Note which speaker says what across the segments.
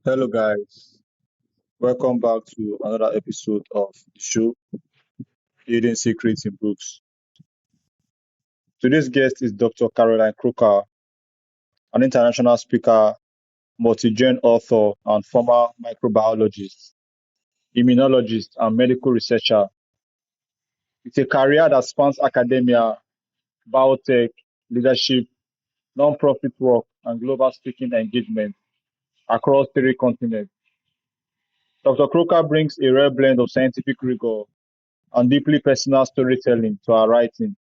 Speaker 1: Hello, guys. Welcome back to another episode of the show, Hidden Secrets in Books. Today's guest is Dr. Caroline Crocker, an international speaker, multi-gen author, and former microbiologist, immunologist, and medical researcher. It's a career that spans academia, biotech, leadership, non-profit work, and global speaking engagement across three continents. Dr. Crocker brings a rare blend of scientific rigor and deeply personal storytelling to her writing.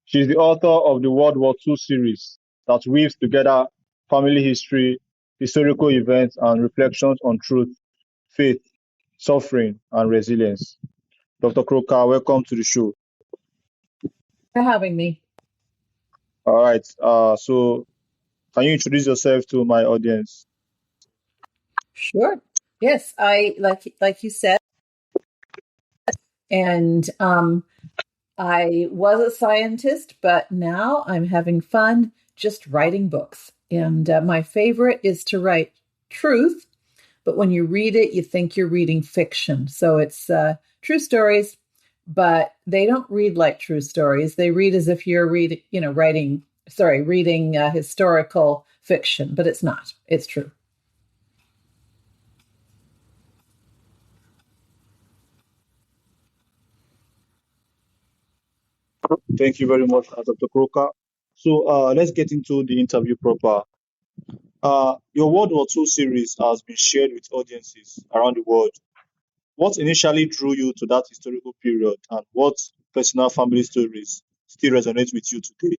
Speaker 1: She is the author of the World War II series that weaves together family history, historical events, and reflections on truth, faith, suffering, and resilience. Dr. Croker, welcome to the show.
Speaker 2: For having me.
Speaker 1: All right. So can you introduce yourself to my audience?
Speaker 2: Sure. Yes, I like you said, and I was a scientist, but now I'm having fun just writing books. And my favorite is to write truth, but when you read it, you think you're reading fiction. So it's true stories, but they don't read like true stories. They read as if you're reading, reading historical fiction, but it's not. It's true.
Speaker 1: Thank you very much, Dr. Croker. So let's get into the interview proper. Your World War II series has been shared with audiences around the world. What initially drew you to that historical period, and what personal family stories still resonate with you today?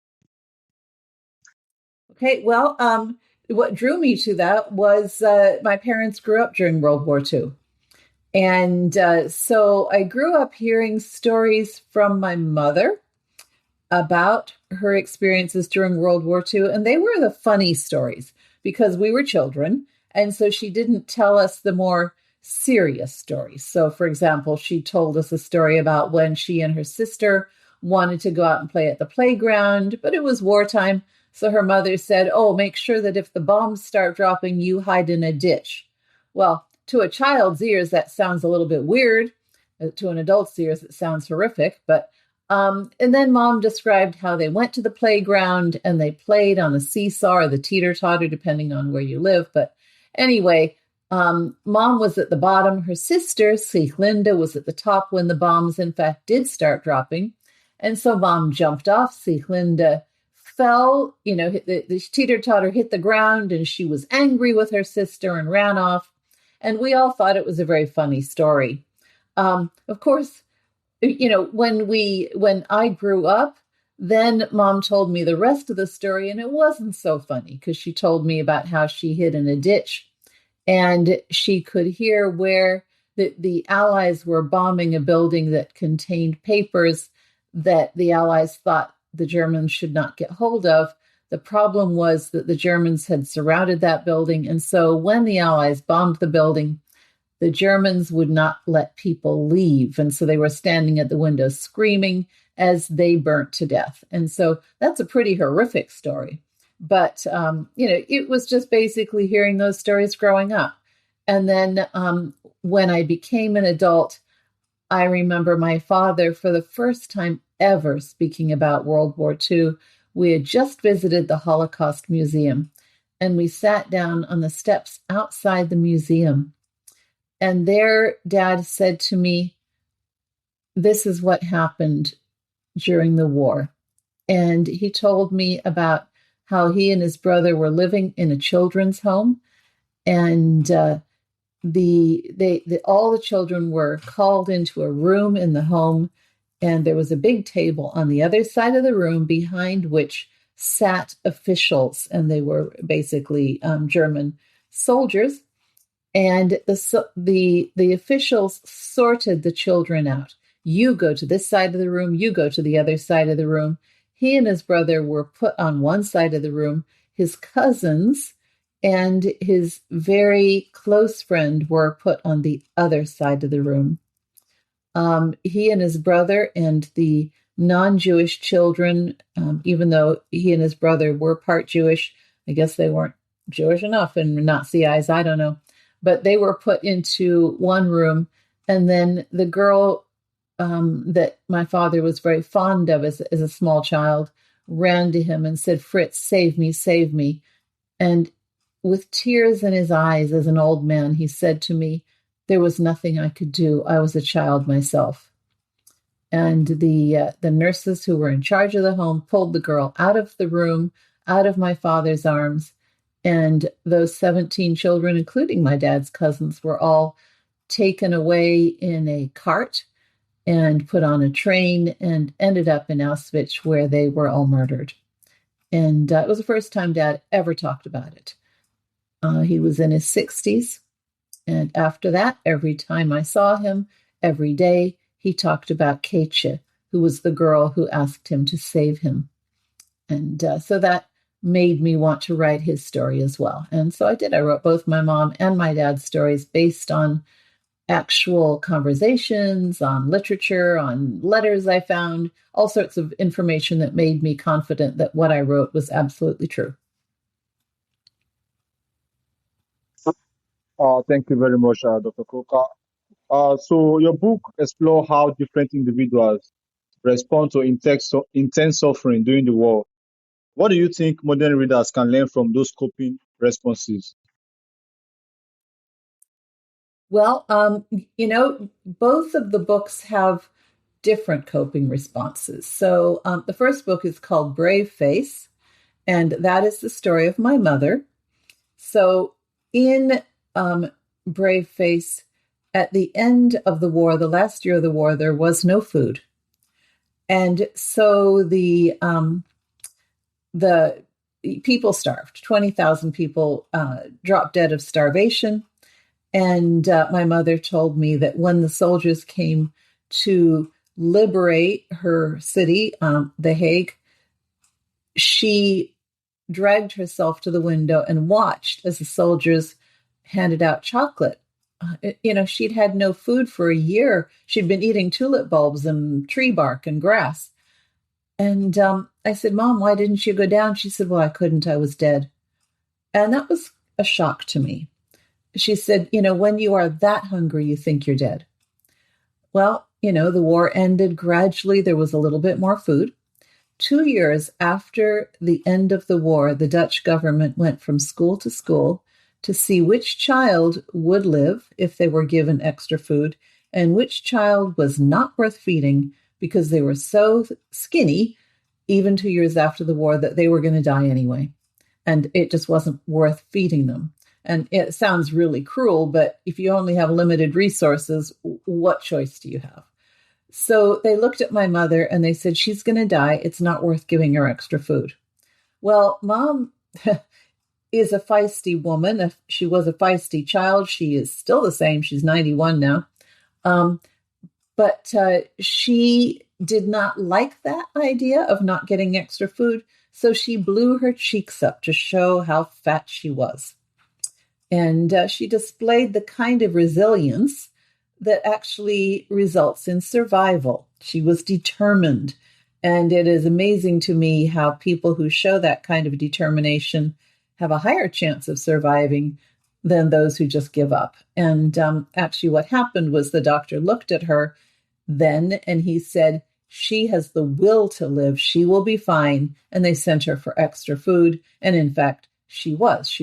Speaker 2: Okay, well, what drew me to that was my parents grew up during World War II. And so I grew up hearing stories from my mother about her experiences during World War II. And they were the funny stories because we were children. And so she didn't tell us the more serious stories. So, for example, she told us a story about when she and her sister wanted to go out and play at the playground, but it was wartime. So her mother said, "Oh, make sure that if the bombs start dropping, you hide in a ditch." Well, to a child's ears, that sounds a little bit weird. To an adult's ears, it sounds horrific. And then mom described how they went to the playground and they played on the seesaw or the teeter-totter, depending on where you live. But anyway, mom was at the bottom. Her sister, Sieglinde, was at the top when the bombs, in fact, did start dropping. And so mom jumped off. Sieglinde fell, the teeter-totter hit the ground and she was angry with her sister and ran off. And we all thought it was a very funny story. Of course, when I grew up, then mom told me the rest of the story, and it wasn't so funny because she told me about how she hid in a ditch and she could hear where the Allies were bombing a building that contained papers that the Allies thought the Germans should not get hold of. The problem was that the Germans had surrounded that building. And so when the Allies bombed the building, the Germans would not let people leave. And so they were standing at the window screaming as they burnt to death. And so that's a pretty horrific story. But, it was just basically hearing those stories growing up. And then when I became an adult, I remember my father, for the first time ever, speaking about World War II. We had just visited the Holocaust Museum, and we sat down on the steps outside the museum. And there, Dad said to me, "This is what happened during the war." And he told me about how he and his brother were living in a children's home, and all the children were called into a room in the home, and there was a big table on the other side of the room behind which sat officials, and they were basically German soldiers. And the officials sorted the children out. You go to this side of the room, you go to the other side of the room. He and his brother were put on one side of the room. His cousins and his very close friend were put on the other side of the room. He and his brother and the non-Jewish children, even though he and his brother were part Jewish, I guess they weren't Jewish enough and Nazi eyes, I don't know. But they were put into one room, and then the girl that my father was very fond of as a small child ran to him and said, "Fritz, save me, save me." And with tears in his eyes as an old man, he said to me, "There was nothing I could do. I was a child myself." And the nurses who were in charge of the home pulled the girl out of the room, out of my father's arms, and those 17 children, including my dad's cousins, were all taken away in a cart and put on a train and ended up in Auschwitz, where they were all murdered. And it was the first time Dad ever talked about it. He was in his 60s. And after that, every time I saw him, every day, he talked about Keitje, who was the girl who asked him to save him. And so that made me want to write his story as well. And so I did. I wrote both my mom and my dad's stories based on actual conversations, on literature, on letters I found, all sorts of information that made me confident that what I wrote was absolutely true.
Speaker 1: Thank you very much, Dr. Crocker. So your book explores how different individuals respond to intense suffering during the war. What do you think modern readers can learn from those coping responses?
Speaker 2: Well, both of the books have different coping responses. So the first book is called Brave Face, and that is the story of my mother. So in Brave Face, at the end of the war, the last year of the war, there was no food. And so the people starved. 20,000 people dropped dead of starvation. And my mother told me that when the soldiers came to liberate her city, The Hague, she dragged herself to the window and watched as the soldiers handed out chocolate. She'd had no food for a year. She'd been eating tulip bulbs and tree bark and grass. And I said, "Mom, why didn't you go down?" She said, "Well, I couldn't. I was dead." And that was a shock to me. She said, "When you are that hungry, you think you're dead." Well, the war ended gradually. There was a little bit more food. 2 years after the end of the war, the Dutch government went from school to school to see which child would live if they were given extra food and which child was not worth feeding because they were so skinny, even 2 years after the war, that they were going to die anyway. And it just wasn't worth feeding them. And it sounds really cruel, but if you only have limited resources, what choice do you have? So they looked at my mother and they said, "She's going to die. It's not worth giving her extra food." Well, Mom is a feisty woman. She was a feisty child. She is still the same. She's 91 now. But she did not like that idea of not getting extra food. So she blew her cheeks up to show how fat she was. And she displayed the kind of resilience that actually results in survival. She was determined. And it is amazing to me how people who show that kind of determination have a higher chance of surviving than those who just give up. And actually what happened was the doctor looked at her then and he said, "She has the will to live. She will be fine." And they sent her for extra food. And in fact, she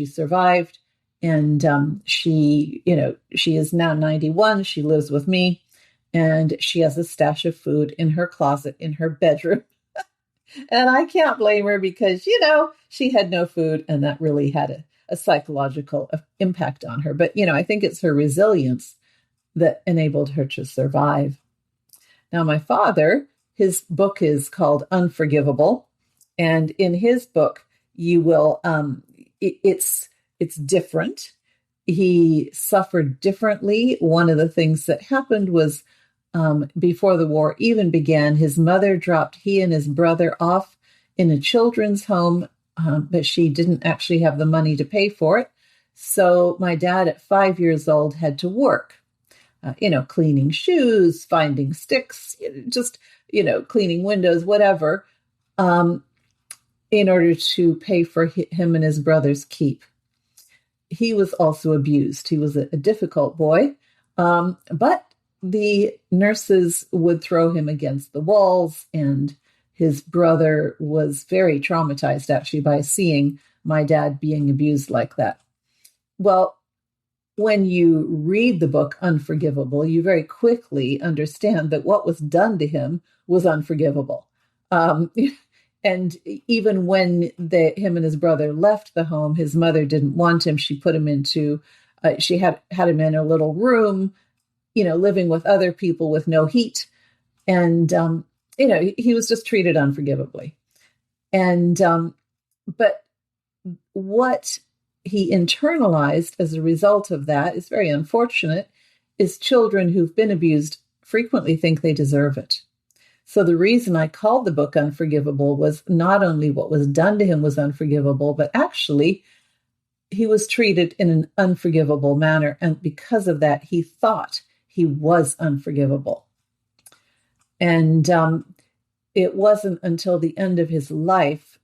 Speaker 2: survived. And she is now 91. She lives with me and she has a stash of food in her closet in her bedroom. And I can't blame her because, she had no food and that really had a psychological impact on her. But, I think it's her resilience that enabled her to survive. Now, my father, his book is called Unforgivable. And in his book, you will, it's different. He suffered differently. One of the things that happened was before the war even began, his mother dropped he and his brother off in a children's home, but she didn't actually have the money to pay for it. So my dad at 5 years old had to work, cleaning shoes, finding sticks, just, cleaning windows, whatever, in order to pay for him and his brother's keep. he was also abused. He was a difficult boy, but the nurses would throw him against the walls, and his brother was very traumatized actually by seeing my dad being abused like that. Well, when you read the book Unforgivable, you very quickly understand that what was done to him was unforgivable. Um, and even when him and his brother left the home, his mother didn't want him. She put him into, she had him in a little room, living with other people with no heat. And, he was just treated unforgivably. And, but what he internalized as a result of that is very unfortunate, is children who've been abused frequently think they deserve it. So the reason I called the book Unforgivable was not only what was done to him was unforgivable, but actually he was treated in an unforgivable manner. And because of that, he thought he was unforgivable. And it wasn't until the end of his life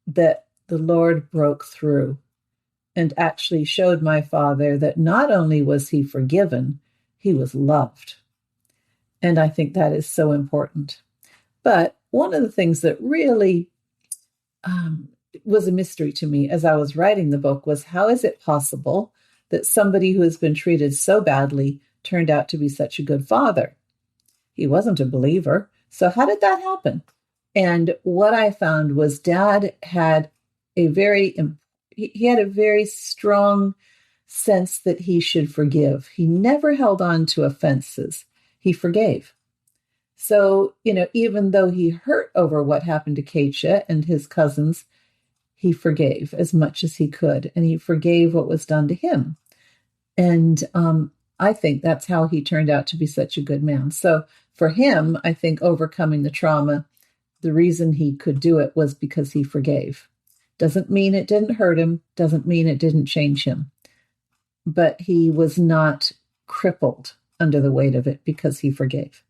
Speaker 2: that the Lord broke through and actually showed my father that not only was he forgiven, he was loved. And I think that is so important. But one of the things that really was a mystery to me as I was writing the book was, how is it possible that somebody who has been treated so badly turned out to be such a good father? He wasn't a believer. So how did that happen? And what I found was Dad had a very strong sense that he should forgive. He never held on to offenses. He forgave. So, even though he hurt over what happened to Keisha and his cousins, he forgave as much as he could, and he forgave what was done to him. And I think that's how he turned out to be such a good man. So for him, I think overcoming the trauma, the reason he could do it was because he forgave. Doesn't mean it didn't hurt him, doesn't mean it didn't change him. But he was not crippled under the weight of it because he forgave.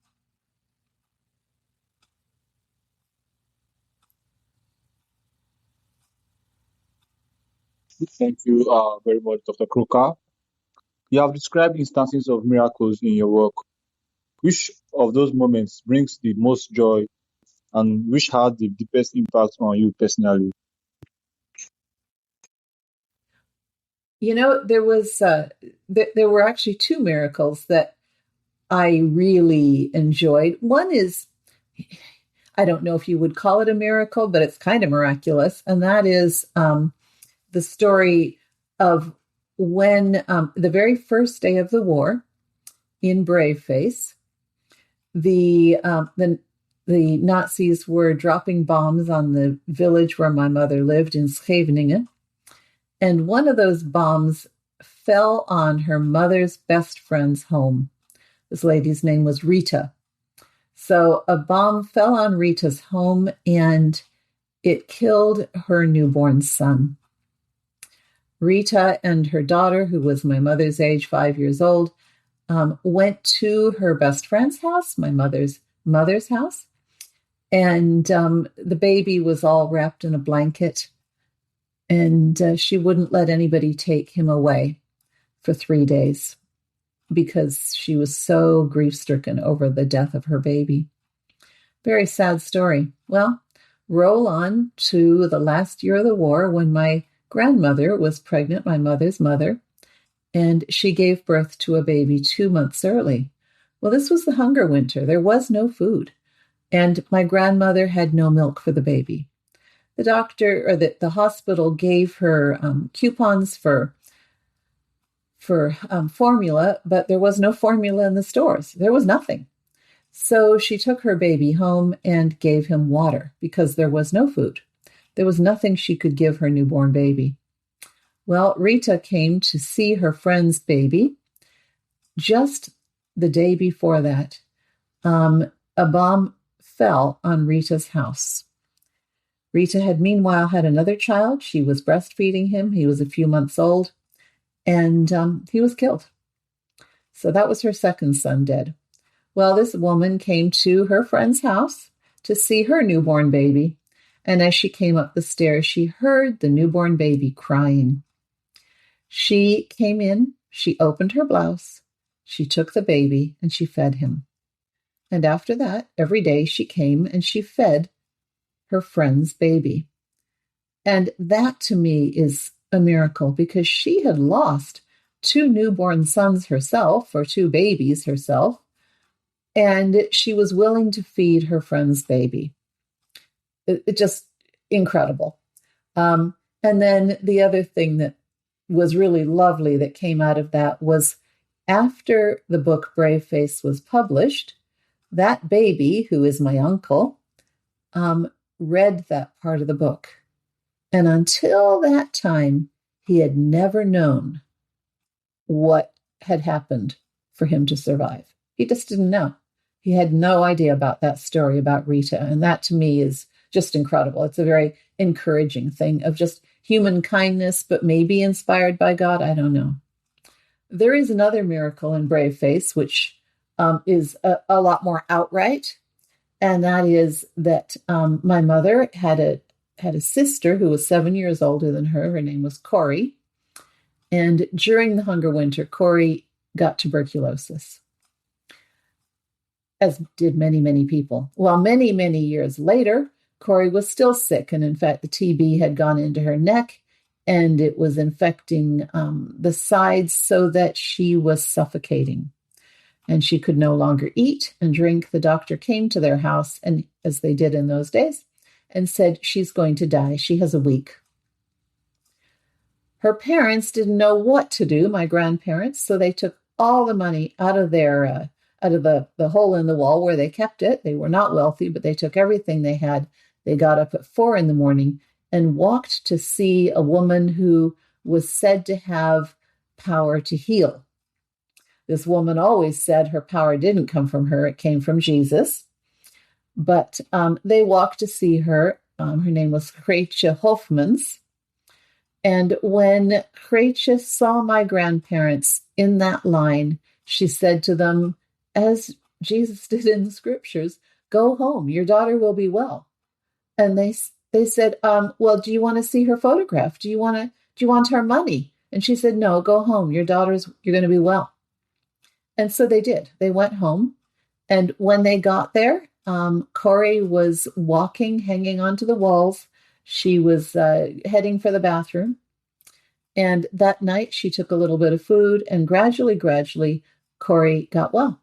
Speaker 1: Thank you very much, Dr. Crocker. You have described instances of miracles in your work. Which of those moments brings the most joy and which had the deepest impact on you personally?
Speaker 2: There was there were actually two miracles that I really enjoyed. One is, I don't know if you would call it a miracle, but it's kind of miraculous, and that is the story of when the very first day of the war in Braveface, the Nazis were dropping bombs on the village where my mother lived in Scheveningen. And one of those bombs fell on her mother's best friend's home. This lady's name was Rita. So a bomb fell on Rita's home and it killed her newborn son. Rita and her daughter, who was my mother's age, 5 years old, went to her best friend's house, my mother's house. And the baby was all wrapped in a blanket. And she wouldn't let anybody take him away for 3 days because she was so grief-stricken over the death of her baby. Very sad story. Well, roll on to the last year of the war when my grandmother was pregnant, my mother's mother, and she gave birth to a baby 2 months early. Well, this was the hunger winter. There was no food, and my grandmother had no milk for the baby. The doctor or the hospital gave her coupons for formula, but there was no formula in the stores. There was nothing. So she took her baby home and gave him water because there was no food. There was nothing she could give her newborn baby. Well, Rita came to see her friend's baby. Just the day before that, a bomb fell on Rita's house. Rita had meanwhile had another child. She was breastfeeding him. He was a few months old, and he was killed. So that was her second son dead. Well, this woman came to her friend's house to see her newborn baby, and as she came up the stairs, she heard the newborn baby crying. She came in, she opened her blouse, she took the baby, and she fed him. And after that, every day she came and she fed her friend's baby. And that to me is a miracle because she had lost two newborn sons herself, or two babies herself, and she was willing to feed her friend's baby. It just incredible. And then the other thing that was really lovely that came out of that was after the book Brave Face was published, that baby, who is my uncle, read that part of the book. And until that time, he had never known what had happened for him to survive. He just didn't know. He had no idea about that story about Rita. And that to me is just incredible. It's a very encouraging thing of just human kindness, but maybe inspired by God. I don't know. There is another miracle in Brave Face, which is a lot more outright. And that is that my mother had a sister who was 7 years older than her. Her name was Corey. And during the Hunger Winter, Corey got tuberculosis, as did many, many people. Well, many, many years later, Corey was still sick. And in fact, the TB had gone into her neck and it was infecting the sides so that she was suffocating. And she could no longer eat and drink. The doctor came to their house, and as they did in those days, and said, she's going to die. She has a week. Her parents didn't know what to do, my grandparents, so they took all the money out of their out of the hole in the wall where they kept it. They were not wealthy, but they took everything they had. They got up at 4 a.m. and walked to see a woman who was said to have power to heal. This woman always said her power didn't come from her, it came from Jesus. But they walked to see her. Her name was Crocker Hofmans. And when Crocker saw my grandparents in that line, she said to them, as Jesus did in the scriptures, go home, your daughter will be well. And they said, well, do you want to see her photograph? Do you want her money? And she said, no, go home, you're going to be well. And so they did. They went home. And when they got there, Corey was walking, hanging onto the walls. She was heading for the bathroom. And that night she took a little bit of food, and gradually, Corey got well.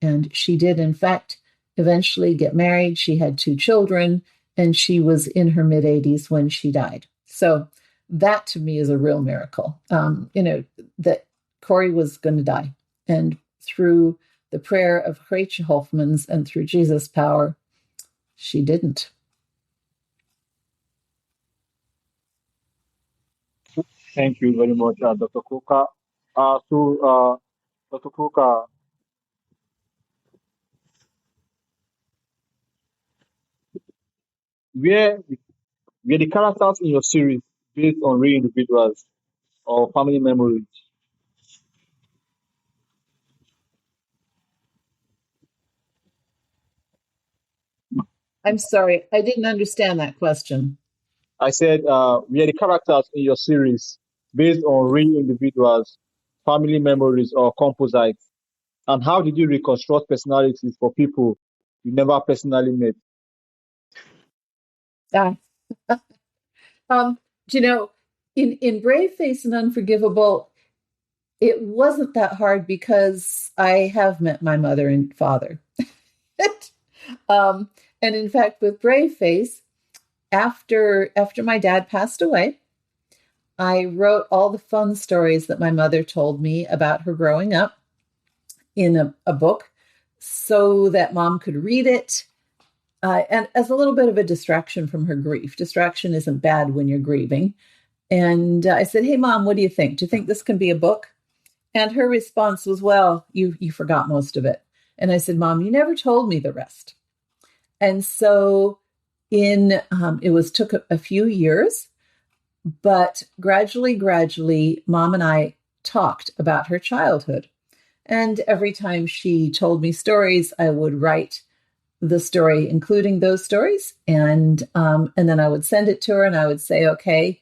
Speaker 2: And she did, in fact, eventually get married. She had 2 children, and she was in her mid-80s when she died. So that to me is a real miracle, that Corey was going to die. And through the prayer of Crocker Hofmans and through Jesus' power, she didn't.
Speaker 1: Thank you very much, Dr. Crocker. Dr. Crocker, where were the characters in your series based on real individuals or family memories?
Speaker 2: I'm sorry, I didn't understand that question.
Speaker 1: I said, were the characters in your series based on real individuals, family memories, or composites? And how did you reconstruct personalities for people you never personally met?
Speaker 2: Uh, um, you know, in Brave Face and Unforgivable, it wasn't that hard because I have met my mother and father. um, and in fact, with Brave Face, after my dad passed away, I wrote all the fun stories that my mother told me about her growing up in a book so that mom could read it. And as a little bit of a distraction from her grief. Distraction isn't bad when you're grieving. And I said, hey, Mom, what do you think? Do you think this can be a book? And her response was, well, you forgot most of it. And I said, Mom, you never told me the rest. And so took a few years, but gradually, Mom and I talked about her childhood. And every time she told me stories, I would write the story, including those stories. And then I would send it to her and I would say, okay,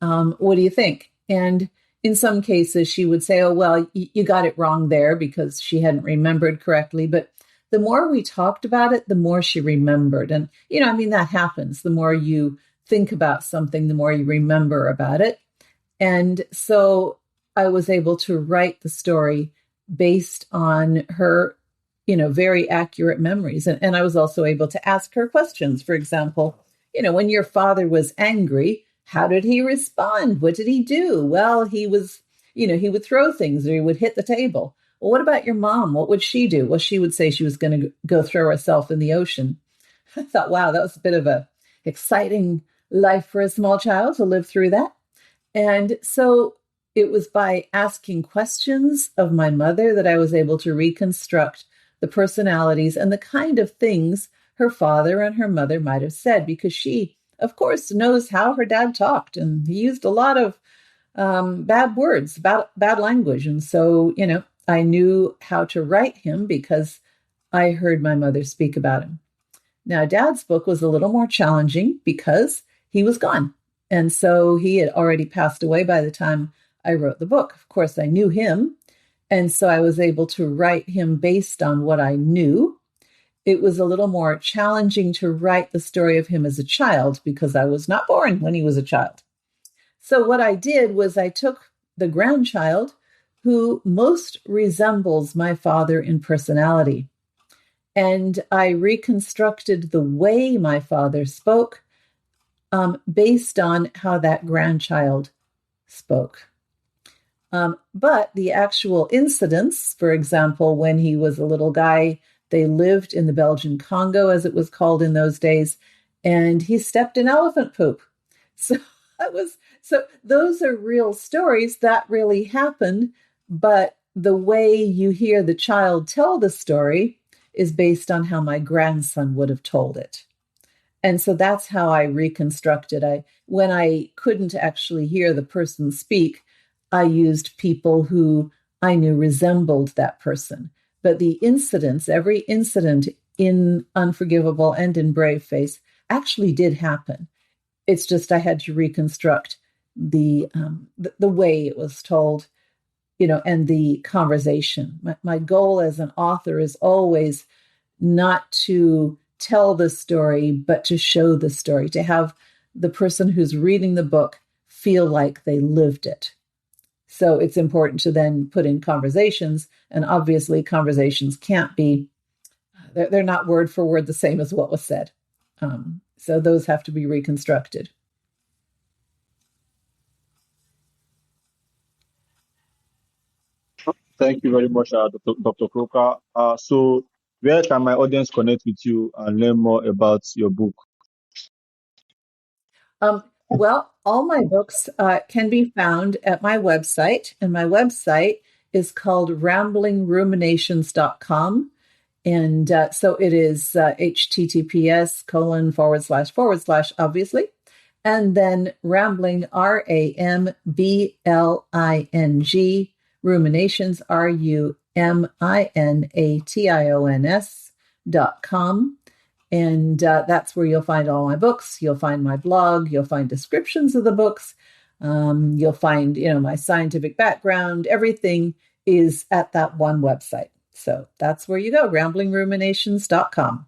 Speaker 2: what do you think? And in some cases, she would say, oh, well, you got it wrong there because she hadn't remembered correctly. But the more we talked about it, the more she remembered. And, I mean, that happens. The more you think about something, the more you remember about it. And so I was able to write the story based on her, very accurate memories. And I was also able to ask her questions. For example, when your father was angry, how did he respond? What did he do? Well, he was, he would throw things or he would hit the table. Well, what about your mom? What would she do? Well, she would say she was going to go throw herself in the ocean. I thought, wow, that was a bit of a exciting life for a small child to live through that. And so it was by asking questions of my mother that I was able to reconstruct the personalities and the kind of things her father and her mother might have said, because she, of course, knows how her dad talked, and he used a lot of bad words, bad language. And so, I knew how to write him because I heard my mother speak about him. Now, Dad's book was a little more challenging because he was gone. And so he had already passed away by the time I wrote the book. Of course, I knew him. And so I was able to write him based on what I knew. It was a little more challenging to write the story of him as a child because I was not born when he was a child. So what I did was I took the grandchild who most resembles my father in personality, and I reconstructed the way my father spoke based on how that grandchild spoke. But the actual incidents, for example, when he was a little guy, they lived in the Belgian Congo, as it was called in those days, and he stepped in elephant poop. So those are real stories that really happened, but the way you hear the child tell the story is based on how my grandson would have told it. And so that's how I reconstructed. When I couldn't actually hear the person speak, I used people who I knew resembled that person. But the incidents, every incident in Unforgivable and in Brave Face actually did happen. It's just I had to reconstruct the way it was told, and the conversation. My goal as an author is always not to tell the story, but to show the story, to have the person who's reading the book feel like they lived it. So it's important to then put in conversations, and obviously conversations can't be, they're not word for word the same as what was said. So those have to be reconstructed.
Speaker 1: Thank you very much, Dr. Crocker. So, where can my audience connect with you and learn more about your book?
Speaker 2: Well, all my books can be found at my website, and my website is called ramblingruminations.com. And so it is https:// obviously, and then rambling, RAMBLING, ruminations, RUMINATIONS.com. And that's where you'll find all my books. You'll find my blog. You'll find descriptions of the books. You'll find, my scientific background. Everything is at that one website. So that's where you go, ramblingruminations.com.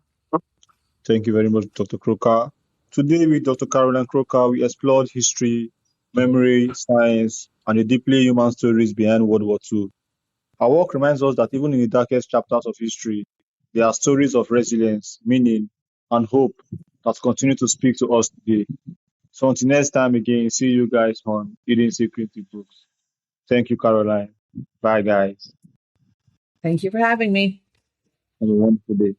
Speaker 1: Thank you very much, Dr. Crocker. Today with Dr. Caroline Crocker, we explored history, memory, science, and the deeply human stories behind World War II. Our work reminds us that even in the darkest chapters of history, there are stories of resilience, meaning, and hope that continue to speak to us today. So until next time again, see you guys on Hidden Secrets Books. Thank you, Caroline. Bye, guys.
Speaker 2: Thank you for having me.
Speaker 1: Have a wonderful day.